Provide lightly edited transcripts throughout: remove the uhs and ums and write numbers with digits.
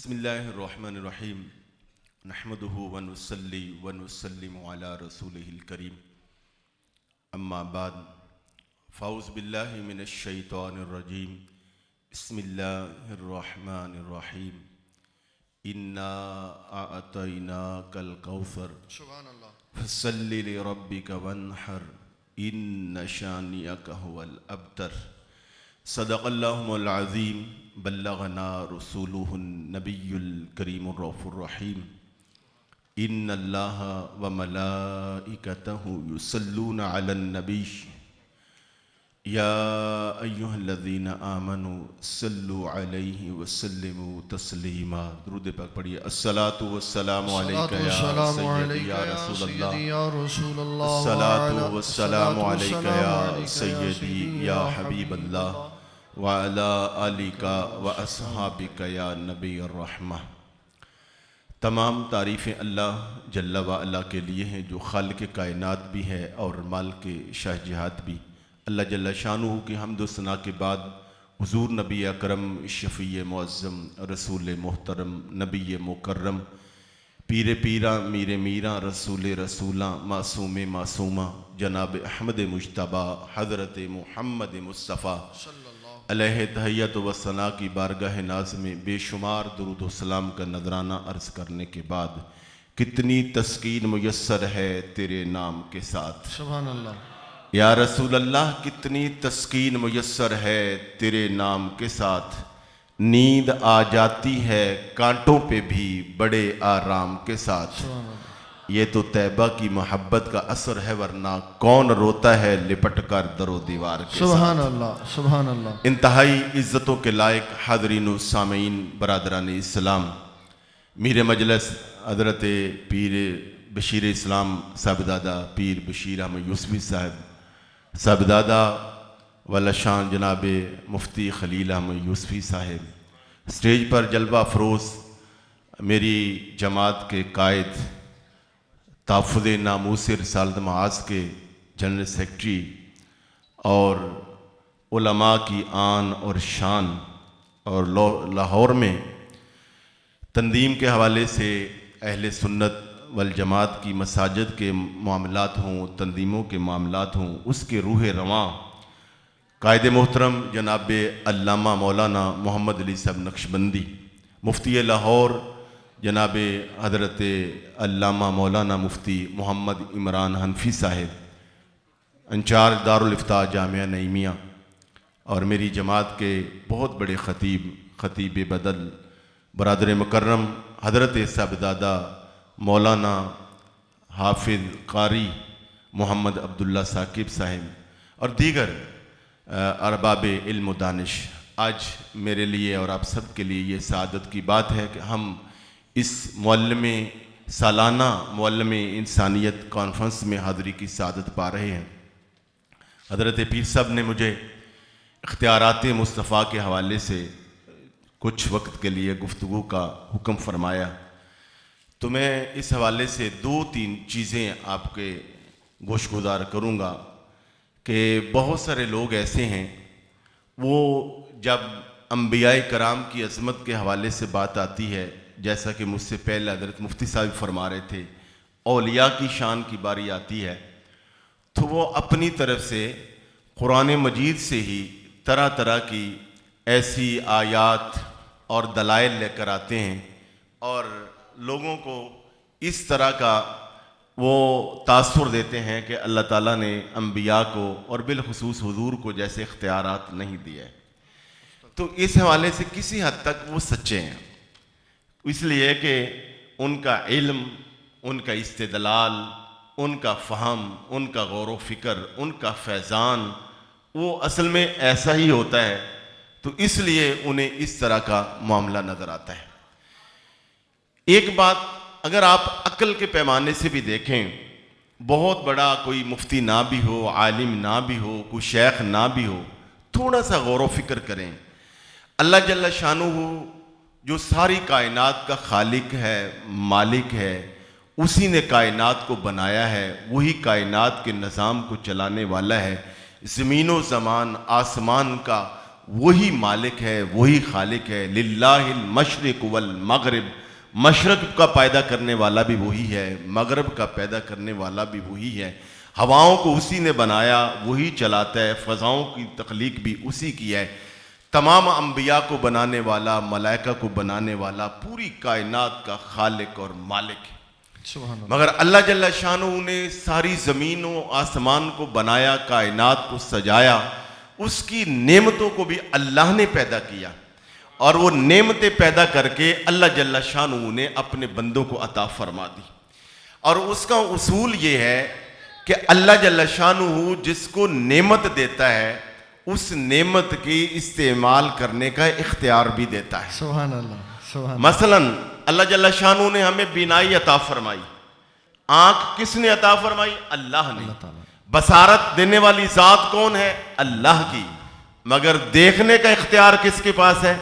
بسم اللہ الرحمن الرحیم نحمدہ ونصلی ونسلم علی رسولہ الکریم اما بعد فاعوذ باللہ من الشیطان الرجیم بسم اللہ الرحمن الرحیم انا اعطیناک الکوثر سبحان اللہ فصل لربک وانحر ان شانئک هو الابتر صدق اللہ العظیم بلغنا رسولہ النبی الکریم الرؤوف الرحیم ان اللہ وملائکتہ یصلون علی النبی یا ایہا الذین آمنوا صلوا علیہ وسلموا تسلیما۔ درود پاک پڑھیے۔ الصلاۃ والسلام علیک یا سیدی یا رسول اللہ، الصلاۃ والسلام علیک یا سیدی یا حبیب اللہ وعلی آلک واصحابک یا نبی الرحمہ۔ تمام تعریفیں اللہ جل وعلا کے لیے ہیں جو خالق کائنات بھی ہے اور مالک شاہ جہات بھی۔ اللہ جل شانہ کی حمد و ثنا کے بعد حضور نبی اکرم شفیع معظم رسول محترم نبی مکرم پیر پیرا میر میرا رسول رسولاں معصوم معصومہ جناب احمد مجتبیٰ حضرت محمد مصطفیٰ علیہ تحیت و ثنا کی بارگاہ ناز میں بے شمار درود و سلام کا نذرانہ عرض کرنے کے بعد کتنی تسکین میسر ہے تیرے نام کے ساتھ۔ سبحان اللہ۔ یا رسول اللہ کتنی تسکین میسر ہے تیرے نام کے ساتھ، نیند آ جاتی ہے کانٹوں پہ بھی بڑے آرام کے ساتھ۔ یہ تو طیبہ کی محبت کا اثر ہے ورنہ کون روتا ہے لپٹ کر در و دیوار کے ساتھ۔ سبحان اللہ سبحان اللہ۔ انتہائی عزتوں کے لائق حاضرین و سامعین برادران اسلام، میر مجلس حضرت پیر بشیر اسلام صاحبزادہ پیر بشیر احمد یوسفی صاحبزادہ والا شان جناب مفتی خلیل احمد یوسفی صاحب، اسٹیج پر جلوہ افروز میری جماعت کے قائد تحفظ ناموس رسالت معاذ کے جنرل سیکرٹری اور علماء کی آن اور شان، اور لاہور میں تنظیم کے حوالے سے اہل سنت والجماعت کی مساجد کے معاملات ہوں، تنظیموں کے معاملات ہوں، اس کے روح رواں قائد محترم جناب علامہ مولانا محمد علی صاحب نقشبندی، مفتی لاہور جناب حضرت علامہ مولانا مفتی محمد عمران حنفی صاحب، انچارج دارالافتاء جامعہ نعیمیہ، اور میری جماعت کے بہت بڑے خطیب بدل برادر مکرم حضرت صاحبزادہ مولانا حافظ قاری محمد عبداللہ ثاقب صاحب اور دیگر ارباب علم و دانش۔ آج میرے لیے اور آپ سب کے لیے یہ سعادت کی بات ہے کہ ہم اس سالانہ معلم انسانیت کانفرنس میں حاضری کی سعادت پا رہے ہیں۔ حضرت پیر صاحب نے مجھے اختیارات مصطفیٰ کے حوالے سے کچھ وقت کے لیے گفتگو کا حکم فرمایا، تو میں اس حوالے سے 2-3 چیزیں آپ کے گوش گزار کروں گا کہ بہت سارے لوگ ایسے ہیں وہ جب انبیاء کرام کی عظمت کے حوالے سے بات آتی ہے، جیسا کہ مجھ سے پہلے حضرت مفتی صاحب فرما رہے تھے، اولیاء کی شان کی باری آتی ہے تو وہ اپنی طرف سے قرآن مجید سے ہی طرح طرح کی ایسی آیات اور دلائل لے کر آتے ہیں اور لوگوں کو اس طرح کا وہ تاثر دیتے ہیں کہ اللہ تعالیٰ نے انبیاء کو اور بالخصوص حضور کو جیسے اختیارات نہیں دیے، تو اس حوالے سے کسی حد تک وہ سچے ہیں، اس لیے کہ ان کا علم، ان کا استدلال، ان کا فہم، ان کا غور و فکر، ان کا فیضان وہ اصل میں ایسا ہی ہوتا ہے، تو اس لیے انہیں اس طرح کا معاملہ نظر آتا ہے۔ ایک بات اگر آپ عقل کے پیمانے سے بھی دیکھیں، بہت بڑا کوئی مفتی نہ بھی ہو، عالم نہ بھی ہو، کوئی شیخ نہ بھی ہو، تھوڑا سا غور و فکر کریں، اللہ جل شانہ جو ساری کائنات کا خالق ہے، مالک ہے، اسی نے کائنات کو بنایا ہے، وہی کائنات کے نظام کو چلانے والا ہے، زمین و زمان آسمان کا وہی مالک ہے، وہی خالق ہے. للہ المشرق والمغرب، مشرق کا پیدا کرنے والا بھی وہی ہے، مغرب کا پیدا کرنے والا بھی وہی ہے. ہواؤں کو اسی نے بنایا، وہی چلاتا ہے. فضاؤں کی تخلیق بھی اسی کی ہے. تمام انبیاء کو بنانے والا، ملائکہ کو بنانے والا، پوری کائنات کا خالق اور مالک ہے. سبحان اللہ. مگر اللہ جل شانہ نے ساری زمین و آسمان کو بنایا، کائنات کو سجایا. اس کی نعمتوں کو بھی اللہ نے پیدا کیا، اور وہ نعمتیں پیدا کر کے اللہ جل شانہ نے اپنے بندوں کو عطا فرما دی. اور اس کا اصول یہ ہے کہ اللہ جل شانہ جس کو نعمت دیتا ہے اس نعمت کی استعمال کرنے کا اختیار بھی دیتا ہے. سبحان اللہ. سبحان مثلا اللہ جل شانہ نے ہمیں بینائی عطا فرمائی. آنکھ کس نے عطا فرمائی؟ اللہ نے. اللہ تعالیٰ. بصارت دینے والی ذات کون ہے؟ اللہ کی. مگر دیکھنے کا اختیار کس کے پاس ہے؟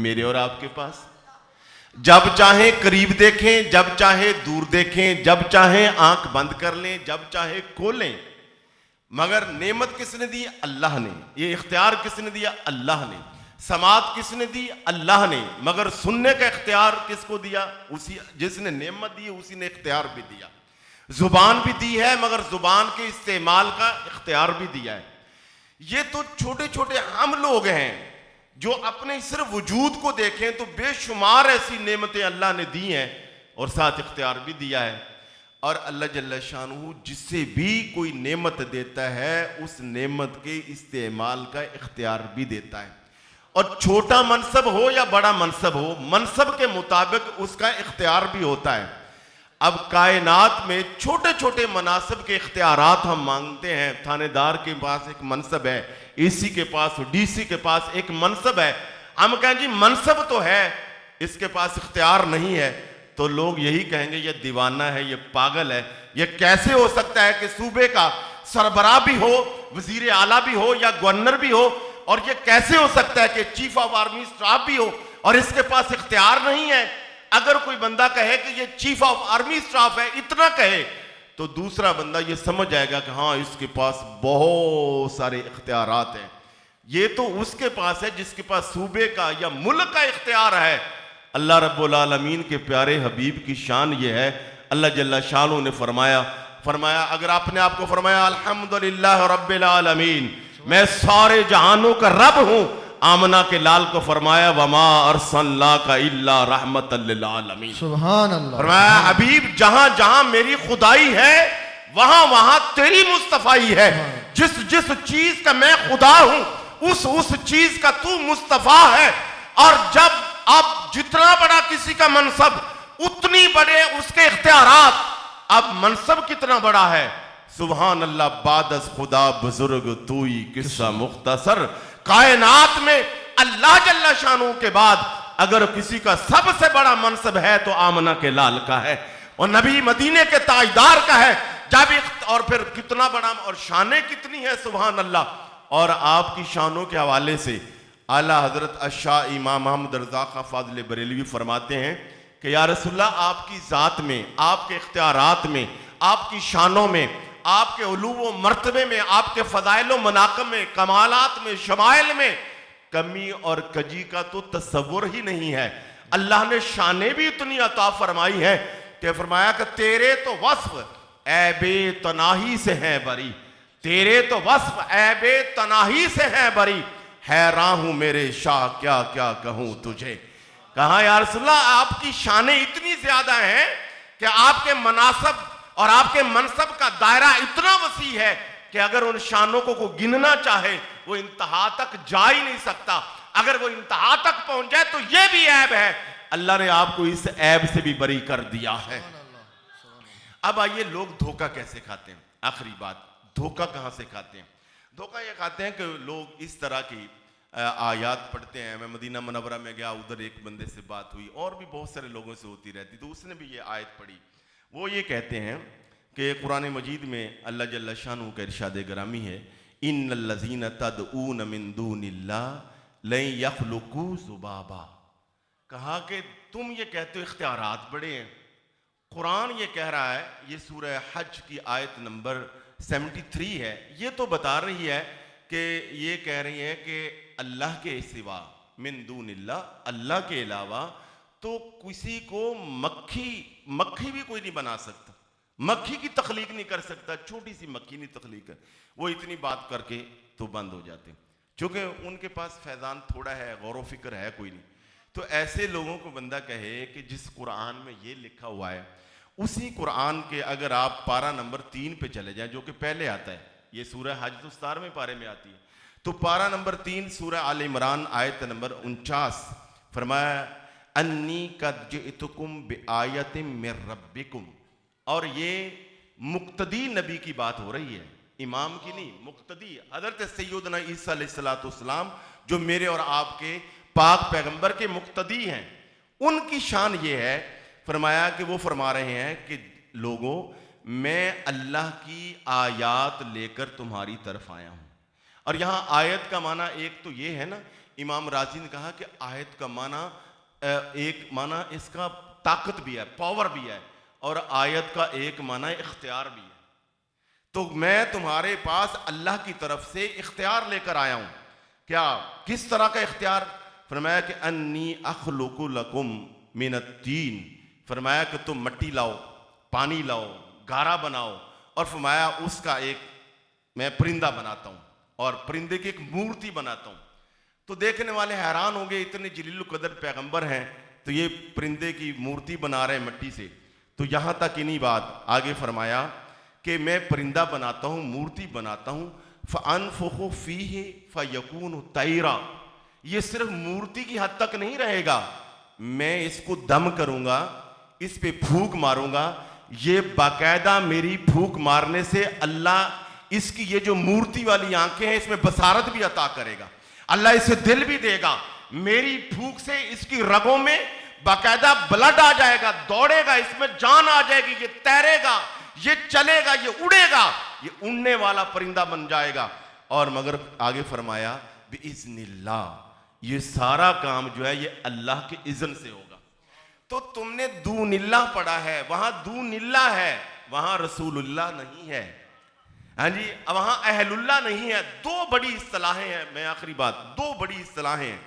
میرے اور آپ کے پاس. جب چاہیں قریب دیکھیں، جب چاہے دور دیکھیں، جب چاہیں آنکھ بند کر لیں، جب چاہے کھولیں. مگر نعمت کس نے دی؟ اللہ نے. یہ اختیار کس نے دیا؟ اللہ نے. سماعت کس نے دی؟ اللہ نے. مگر سننے کا اختیار کس کو دیا؟ اسی جس نے نعمت دی اسی نے اختیار بھی دیا. زبان بھی دی ہے مگر زبان کے استعمال کا اختیار بھی دیا ہے. یہ تو چھوٹے چھوٹے ہم لوگ ہیں جو اپنے صرف وجود کو دیکھیں تو بے شمار ایسی نعمتیں اللہ نے دی ہیں اور ساتھ اختیار بھی دیا ہے. اور اللہ جل شانہ جس سے بھی کوئی نعمت دیتا ہے اس نعمت کے استعمال کا اختیار بھی دیتا ہے. اور چھوٹا منصب ہو یا بڑا منصب ہو، منصب کے مطابق اس کا اختیار بھی ہوتا ہے. اب کائنات میں چھوٹے چھوٹے مناصب کے اختیارات ہم مانگتے ہیں. تھانے دار کے پاس ایک منصب ہے، اے سی کے پاس، ڈی سی کے پاس ایک منصب ہے. ہم کہیں جی منصب تو ہے، اس کے پاس اختیار نہیں ہے، تو لوگ یہی کہیں گے یہ دیوانہ ہے، یہ پاگل ہے. یہ کیسے ہو سکتا ہے کہ صوبے کا سربراہ بھی ہو، وزیر اعلیٰ بھی ہو یا گورنر بھی ہو، اور یہ کیسے ہو سکتا ہے کہ چیف آف آرمی اسٹاف بھی ہو اور اس کے پاس اختیار نہیں ہے؟ اگر کوئی بندہ کہے کہ یہ چیف آف آرمی اسٹاف ہے، اتنا کہے، تو دوسرا بندہ یہ سمجھ جائے گا کہ ہاں اس کے پاس بہت سارے اختیارات ہیں. یہ تو اس کے پاس ہے جس کے پاس صوبے کا یا ملک کا اختیار ہے. اللہ رب العالمین کے پیارے حبیب کی شان یہ ہے، اللہ جل شانہ نے فرمایا اگر آپ نے آپ کو فرمایا الحمدللہ رب العالمین، میں سارے جہانوں کا رب ہوں. آمنہ کے لال کو فرمایا وما ارسلناک الا رحمۃ للعالمین. سبحان اللہ. فرمایا حبیب جہاں جہاں میری خدائی ہے وہاں وہاں تیری مصطفائی ہے. جس چیز کا میں خدا ہوں اس چیز کا تو مصطفیٰ ہے. اور جب اب جتنا بڑا کسی کا منصب اتنی بڑے اس کے اختیارات. اب منصب کتنا بڑا ہے، سبحان اللہ. بعد از خدا بزرگ توئی قصہ مختصر. کائنات میں اللہ جل شانہ کے بعد اگر کسی کا سب سے بڑا منصب ہے تو آمنہ کے لال کا ہے، اور نبی مدینے کے تاجدار کا ہے. اور پھر کتنا بڑا، اور شانیں کتنی ہے سبحان اللہ. اور آپ کی شانوں کے حوالے سے اعلیٰ حضرت الشاہ امام محمد رضا خان فاضل بریلوی فرماتے ہیں کہ یا رسول اللہ، آپ کی ذات میں، آپ کے اختیارات میں، آپ کی شانوں میں، آپ کے علو و مرتبے میں، آپ کے فضائل و مناقب میں، کمالات میں، شمائل میں کمی اور کجی کا تو تصور ہی نہیں ہے. اللہ نے شانیں بھی اتنی عطا فرمائی ہیں کہ فرمایا کہ تیرے تو وصف عیب تناہی سے ہیں بری، تیرے تو وصف عیب تناہی سے ہیں بری. حیران ہوں میرے شاہ کیا کیا کہوں تجھے. کہا یا رسول اللہ، آپ کی شانیں اتنی زیادہ ہیں کہ آپ کے مناصب اور آپ کے منصب کا دائرہ اتنا وسیع ہے کہ اگر ان شانوں کو کوئی گننا چاہے وہ انتہا تک جا ہی نہیں سکتا. اگر وہ انتہا تک پہنچ جائے تو یہ بھی عیب ہے. اللہ نے آپ کو اس عیب سے بھی بری کر دیا ہے. اب آئیے لوگ دھوکہ کیسے کھاتے ہیں. آخری بات، دھوکہ کہاں سے کھاتے ہیں؟ دھوکہ یہ کھاتے ہیں کہ لوگ اس طرح کی آیات پڑھتے ہیں. میں مدینہ منورہ میں گیا، ادھر ایک بندے سے بات ہوئی، اور بھی بہت سارے لوگوں سے ہوتی رہتی، تو اس نے بھی یہ آیت پڑھی. وہ یہ کہتے ہیں کہ قرآن مجید میں اللہ جل شانہ کا ارشاد گرامی ہے ان الذین تدعون من دون اللہ لن یخلقوا ذبابا. کہا کہ تم یہ کہتے ہو اختیارات بڑے ہیں. قرآن یہ کہہ رہا ہے، یہ سورہ حج کی آیت نمبر 73 ہے، یہ تو بتا رہی ہے کہ یہ کہہ رہی ہے کہ اللہ کے سوا من دون اللہ, اللہ کے علاوہ تو کسی کو مکھی بھی کوئی نہیں بنا سکتا, مکھی کی تخلیق نہیں کر سکتا, چھوٹی سی مکھی نہیں تخلیق کر. وہ اتنی بات کر کے تو بند ہو جاتے ہیں, چونکہ ان کے پاس فیضان تھوڑا ہے, غور و فکر ہے کوئی نہیں. تو ایسے لوگوں کو بندہ کہے کہ جس قرآن میں یہ لکھا ہوا ہے, اسی قرآن کے اگر آپ پارہ نمبر 3 پہ چلے جائیں, جو کہ پہلے آتا ہے, یہ سورہ حج تو 17ویں پارے میں آتی ہے, تو پارہ نمبر 3 سورہ آل عمران آیت نمبر 49, فرمایا انی قد جئتکم بآیت من ربکم. اور یہ مقتدی نبی کی بات ہو رہی ہے, امام کی نہیں, مقتدی حضرت سیدنا عیسیٰ علیہ السلام جو میرے اور آپ کے پاک پیغمبر کے مقتدی ہیں, ان کی شان یہ ہے, فرمایا کہ وہ فرما رہے ہیں کہ لوگوں میں اللہ کی آیات لے کر تمہاری طرف آیا ہوں. اور یہاں آیت کا معنی ایک تو یہ ہے نا, امام راضی نے کہا کہ آیت کا معنی ایک معنی اس کا طاقت بھی ہے, پاور بھی ہے, اور آیت کا ایک معنی اختیار بھی ہے. تو میں تمہارے پاس اللہ کی طرف سے اختیار لے کر آیا ہوں. کیا, کس طرح کا اختیار؟ فرمایا کہ انی اخلق لکم من الطین, فرمایا کہ تم مٹی لاؤ, پانی لاؤ, گارا بناؤ, اور فرمایا اس کا ایک میں پرندہ بناتا ہوں, اور پرندے کی ایک مورتی بناتا ہوں. تو دیکھنے والے حیران ہوں گے, اتنے جلیل القدر پیغمبر ہیں تو یہ پرندے کی مورتی بنا رہے ہیں مٹی سے. تو یہاں تک ہی نہیں بات, آگے فرمایا کہ میں پرندہ بناتا ہوں, مورتی بناتا ہوں, فَأَنفُخُ فِيهِ فَيَكُونُ طَيْرًا. یہ صرف مورتی کی حد تک نہیں رہے گا, میں اس کو دم کروں گا, اس پہ پھونک ماروں گا, یہ باقاعدہ میری پھونک مارنے سے اللہ اس کی یہ جو مورتی والی آنکھیں ہیں اس میں بصارت بھی عطا کرے گا, اللہ اسے دل بھی دے گا. میری پھونک سے اس کی رگوں میں باقاعدہ بلڈ آ جائے گا, دوڑے گا, اس میں جان آ جائے گی, یہ تیرے گا, یہ چلے گا, یہ اڑے گا, یہ اڑنے والا پرندہ بن جائے گا. اور مگر آگے فرمایا بِإِذْنِ اللَّهِ, یہ سارا کام جو ہے یہ اللہ کے اذن سے ہوگا. تو تم نے دون اللہ پڑھا ہے, وہاں دون اللہ ہے, وہاں رسول اللہ نہیں ہے, ہاں جی, وہاں اہل اللہ نہیں ہے. دو بڑی اصطلاحیں ہیں, میں آخری بات, دو بڑی اصطلاحیں ہیں.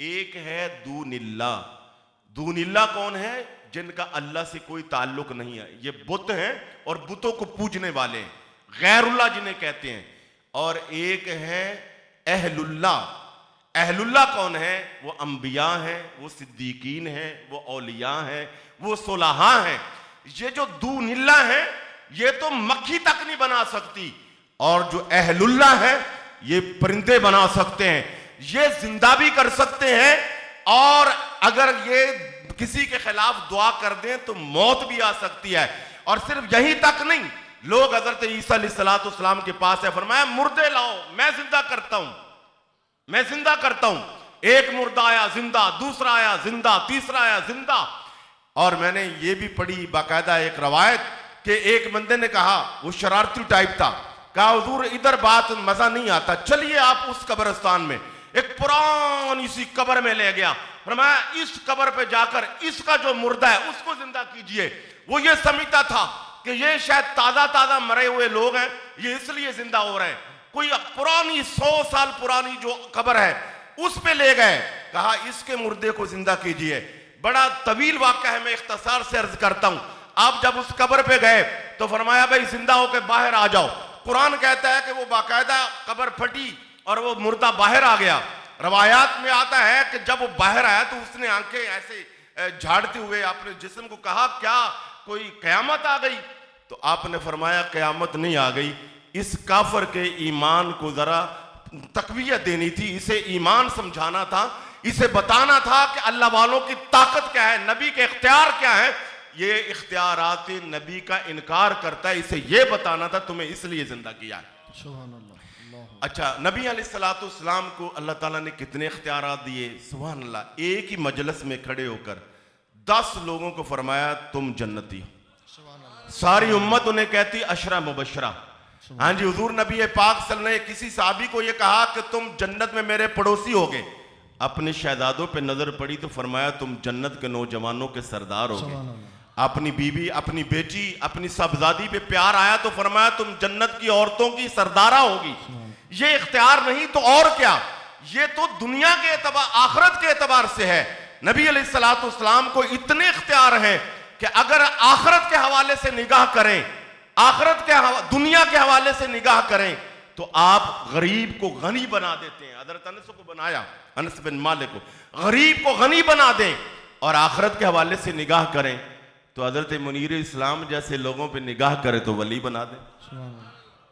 ایک ہے دون اللہ. دون اللہ کون ہے؟ جن کا اللہ سے کوئی تعلق نہیں ہے, یہ بت ہیں اور بتوں کو پوجنے والے ہیں, غیر اللہ جنہیں کہتے ہیں. اور ایک ہے اہل اللہ. اہل اللہ کون ہے؟ وہ انبیاء ہیں, وہ صدیقین ہیں, وہ اولیاء ہیں, وہ صلحاء ہیں. یہ جو دون اللہ ہیں یہ تو مکھی تک نہیں بنا سکتی, اور جو اہل اللہ ہے یہ پرندے بنا سکتے ہیں, یہ زندہ بھی کر سکتے ہیں, اور اگر یہ کسی کے خلاف دعا کر دیں تو موت بھی آ سکتی ہے. اور صرف یہی تک نہیں, لوگ حضرت عیسیٰ علیہ السلام کے پاس ہے, فرمایا مردے لاؤ, میں زندہ کرتا ہوں, میں زندہ کرتا ہوں. ایک مردہ آیا زندہ, دوسرا آیا زندہ, تیسرا آیا زندہ. اور میں نے یہ بھی پڑھی باقاعدہ ایک روایت کہ ایک بندے نے کہا, وہ شرارتی ٹائپ تھا, کہا حضور ادھر بات مزہ نہیں آتا, چلیے آپ اس قبرستان میں. ایک پرانی سی قبر میں لے گیا, فرمایا اس قبر پہ جا کر اس کا جو مردہ ہے اس کو زندہ کیجئے. وہ یہ سمجھتا تھا کہ یہ شاید تازہ تازہ مرے ہوئے لوگ ہیں, یہ اس لیے زندہ ہو رہے ہیں. کوئی پرانی 100 سال پرانی جو قبر ہے اس پہ لے گئے, کہا اس کے مردے کو زندہ کیجئے. بڑا طویل واقعہ ہے, میں اختصار سے عرض کرتا ہوں. آپ جب اس قبر پہ گئے تو فرمایا بھائی زندہ ہو کے باہر آ جاؤ. قرآن کہتا ہے کہ وہ باقاعدہ قبر پھٹی اور وہ مردہ باہر آ گیا. روایات میں آتا ہے کہ جب وہ باہر آیا تو اس نے آنکھیں ایسے جھاڑتے ہوئے اپنے جسم کو کہا کیا کوئی قیامت آ گئی؟ تو آپ نے فرمایا قیامت نہیں آ گئی, اس کافر کے ایمان کو ذرا تقویت دینی تھی, اسے ایمان سمجھانا تھا, اسے بتانا تھا کہ اللہ والوں کی طاقت کیا ہے, نبی کے اختیار کیا ہے. یہ اختیارات نبی کا انکار کرتا ہے, اسے یہ بتانا تھا تمہیں اس لیے زندہ کیا ہے. سبحان اللہ. اچھا, نبی علیہ السلام کو اللہ تعالیٰ نے کتنے اختیارات دیے, سبحان اللہ. ایک ہی مجلس میں کھڑے ہو کر 10 لوگوں کو فرمایا تم جنتی, ساری امت انہیں کہتی عشرہ مبشرہ. ہاں جی, حضور نبی پاک صلی اللہ علیہ وسلم نے کسی صحابی کو یہ کہا کہ تم جنت میں میرے پڑوسی ہوگے. اپنے شہزادوں پہ نظر پڑی تو فرمایا تم جنت کے نوجوانوں کے سردار ہوگے. اپنی بیوی, اپنی بیٹی, اپنی صاحبزادی پہ پیار آیا تو فرمایا تم جنت کی عورتوں کی سردارہ ہوگی. یہ اختیار نہیں تو اور کیا, یہ تو دنیا کے اعتبار آخرت کے اعتبار سے ہے. نبی علیہ الصلوۃ والسلام کو اتنے اختیار ہیں کہ اگر آخرت کے حوالے سے نگاہ کریں, دنیا کے حوالے سے نگاہ کریں تو آپ غریب کو غنی بنا دیتے ہیں. حضرت انس کو بنایا, انس بن مالک کو, غریب کو غنی بنا دیں, اور آخرت کے حوالے سے نگاہ کریں تو حضرت منیر اسلام جیسے لوگوں پہ نگاہ کرے تو ولی بنا دیں.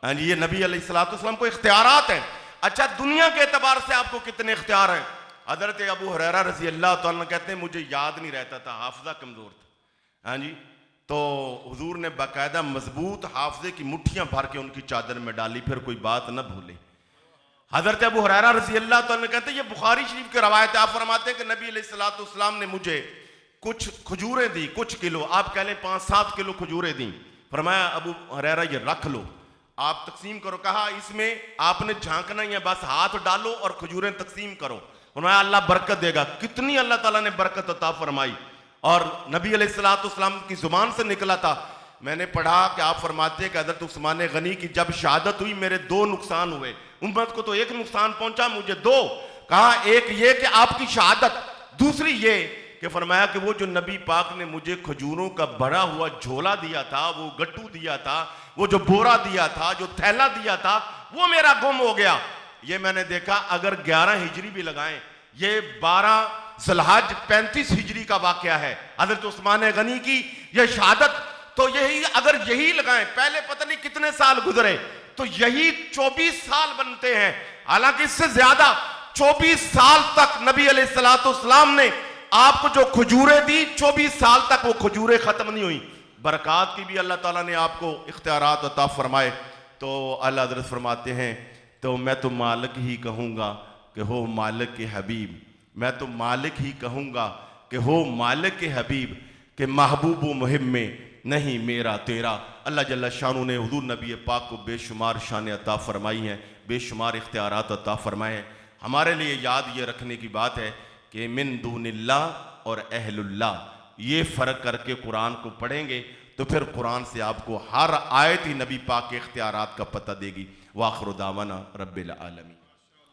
یہ نبی علیہ الصلوۃ والسلام کو اختیارات ہیں. اچھا, دنیا کے اعتبار سے آپ کو کتنے اختیار ہیں؟ حضرت ابو ہریرہ رضی اللہ تعالیٰ عنہ کہتے ہیں مجھے یاد نہیں رہتا تھا, حافظہ کمزور تھا. تو حضور نے باقاعدہ مضبوط حافظے کی مٹھیاں بھر کے ان کی چادر میں ڈالی, پھر کوئی بات نہ بھولے. حضرت ابو ہریرہ رضی اللہ تعالیٰ عنہ کہتے ہیں, یہ بخاری شریف کی روایت ہے, آپ فرماتے ہیں کہ نبی علیہ الصلوۃ والسلام نے مجھے کچھ کھجوریں دی, کچھ کلو, آپ کہہ لیں 5-7 کلو کھجوریں دیں. فرمایا ابو ہریرہ یہ رکھ لو, آپ تقسیم کرو. کہا اس میں آپ نے جھانکنا ہی ہے, بس ہاتھ ڈالو اور کھجوریں تقسیم کرو. فرمایا اللہ برکت دے گا. کتنی اللہ تعالیٰ نے برکت عطا فرمائی. اور نبی علیہ الصلوۃ والسلام کی زبان سے نکلا تھا, میں نے پڑھا کہ آپ فرماتے ہیں کہ حضرت عثمان غنی کی جب شہادت ہوئی میرے 2 نقصان ہوئے. امت کو تو 1 نقصان پہنچا, مجھے 2. کہا ایک یہ کہ آپ کی شہادت, دوسری یہ کہ فرمایا کہ وہ جو نبی پاک نے مجھے کھجوروں کا بھرا ہوا جھولا دیا تھا, وہ گٹو دیا تھا, وہ جو بورا دیا تھا, جو تھیلا دیا تھا, وہ میرا گم ہو گیا. یہ میں نے دیکھا اگر 11 ہجری بھی لگائیں, یہ 12 ذوالحج 35 ہجری کا واقعہ ہے حضرت عثمان غنی کی یہ شہادت. تو یہی اگر یہی لگائیں, پہلے پتہ نہیں کتنے سال گزرے, تو یہی 24 سال بنتے ہیں. حالانکہ اس سے زیادہ 24 سال تک نبی علیہ الصلوۃ والسلام نے آپ کو جو کھجوریں دی, 24 سال تک وہ کھجوریں ختم نہیں ہوئی. برکات کی بھی اللہ تعالیٰ نے آپ کو اختیارات عطا فرمائے. تو اللہ حضرت فرماتے ہیں تو میں تو مالک ہی کہوں گا کہ ہو مالک کے حبیب, میں تو مالک ہی کہوں گا کہ ہو مالک کے حبیب, کہ محبوب و محب میں نہیں میرا تیرا. اللہ جل شانہ نے حضور نبی پاک کو بے شمار شان عطا فرمائی ہیں, بے شمار اختیارات عطا فرمائے ہیں. ہمارے لیے یاد یہ رکھنے کی بات ہے کہ من دون اللہ اور اہل اللہ, یہ فرق کر کے قرآن کو پڑھیں گے تو پھر قرآن سے آپ کو ہر آیت ہی نبی پاک کے اختیارات کا پتہ دے گی. وآخر دعوانا رب العالمین.